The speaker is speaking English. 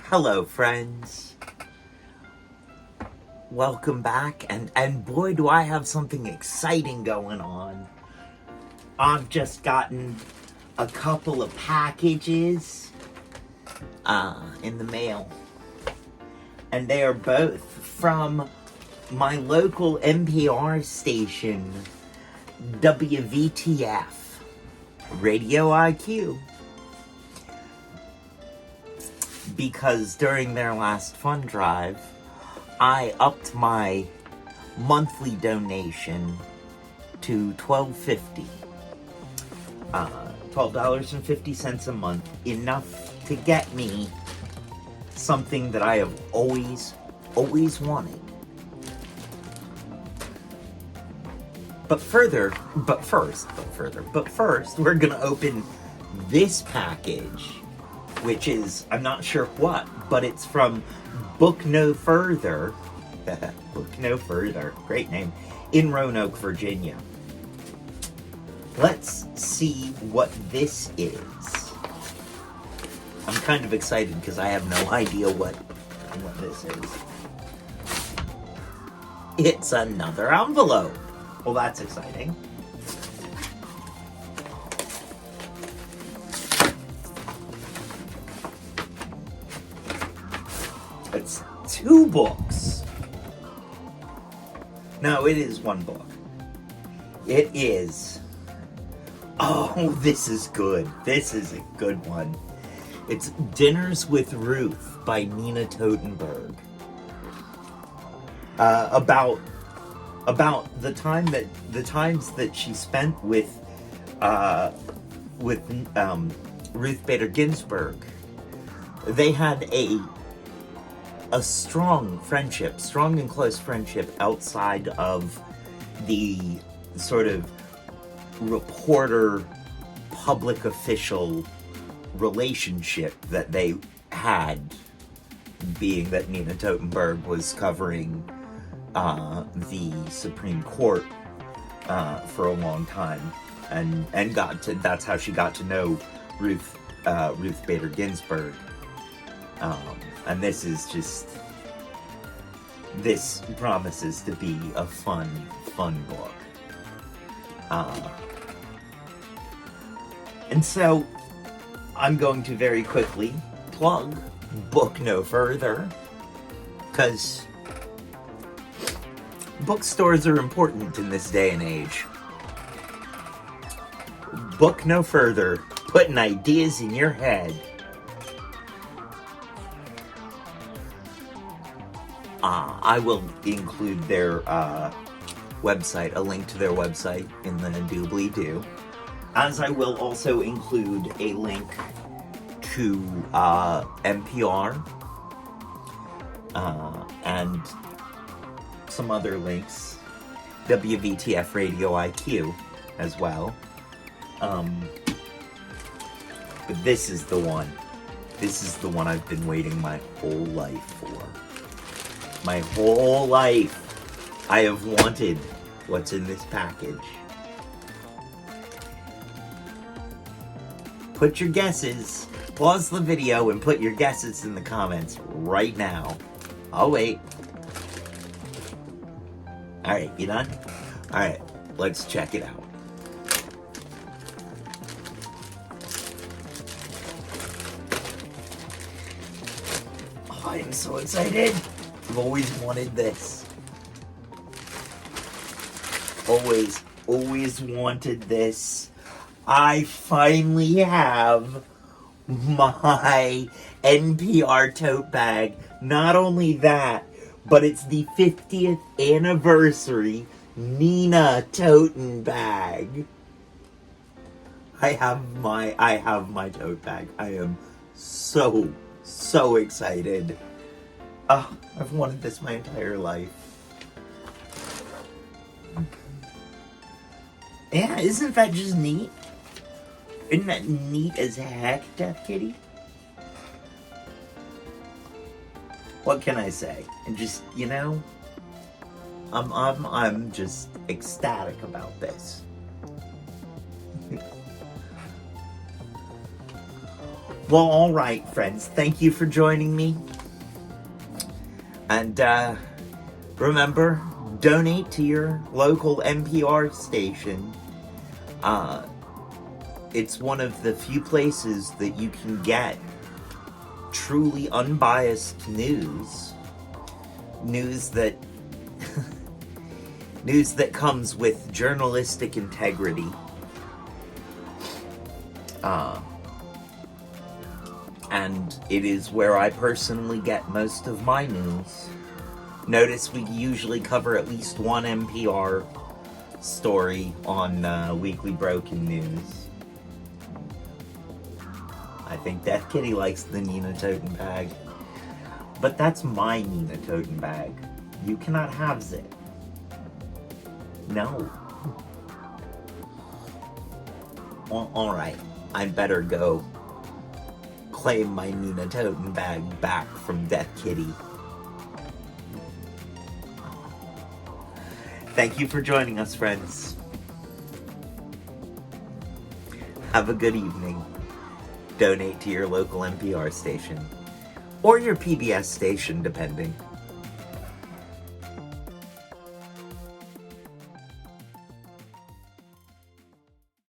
Hello, friends. Welcome back, and boy, do I have something exciting going on. I've just gotten a couple of packages in the mail, and they are both from my local NPR station, WVTF, Radio IQ. Because during their last fund drive, I upped my monthly donation to $12.50. $12.50 a month, enough to get me something that I have always wanted. But first, we're gonna open this package, which is, I'm not sure what, but it's from Book No Further. Book No Further, great name, in Roanoke, Virginia. Let's see what this is. I'm kind of excited because I have no idea what this is. It's another envelope. Well, that's exciting. It's 2 books. No, it is 1 book. It is. Oh, this is good. This is a good one. It's Dinners with Ruth by NinaTotinBag. About the times that she spent with Ruth Bader Ginsburg. They had a strong and close friendship outside of the sort of reporter public official relationship that they had, being that NinaTotinBag was covering the Supreme Court for a long time, and that's how she got to know Ruth Bader Ginsburg. And this promises to be a fun book. And so I'm going to very quickly plug Book No Further, because bookstores are important in this day and age. Book No Further, putting ideas in your head. I will include their website, a link to their website in the doobly-doo, as I will also include a link to NPR and some other links, WVTF Radio IQ as well. But this is the one. This is the one I've been waiting my whole life for. My whole life, I have wanted what's in this package. Put your guesses. Pause the video and put your guesses in the comments right now. I'll wait. Alright, you done? Alright, let's check it out. Oh, I am so excited. I've always wanted this. Always wanted this. I finally have my NPR tote bag. Not only that, but it's the 50th anniversary NinaTotinBag. I have my tote bag. I am so excited. I've wanted this my entire life. Yeah, isn't that just neat? Isn't that neat as heck, Death Kitty? What can I say? And just, I'm just ecstatic about this. Well, all right, friends. Thank you for joining me. And remember, donate to your local NPR station. It's one of the few places that you can get truly unbiased news. News that news that comes with journalistic integrity. And it is where I personally get most of my news. Notice we usually cover at least one NPR story on Weekly Broken News. I think Death Kitty likes the NinaTotinBag. But that's my NinaTotinBag. You cannot have it. No. Well, alright. I better go claim my NinaTotinBag back from Death Kitty. Thank you for joining us, friends. Have a good evening. Donate to your local NPR station. Or your PBS station, depending.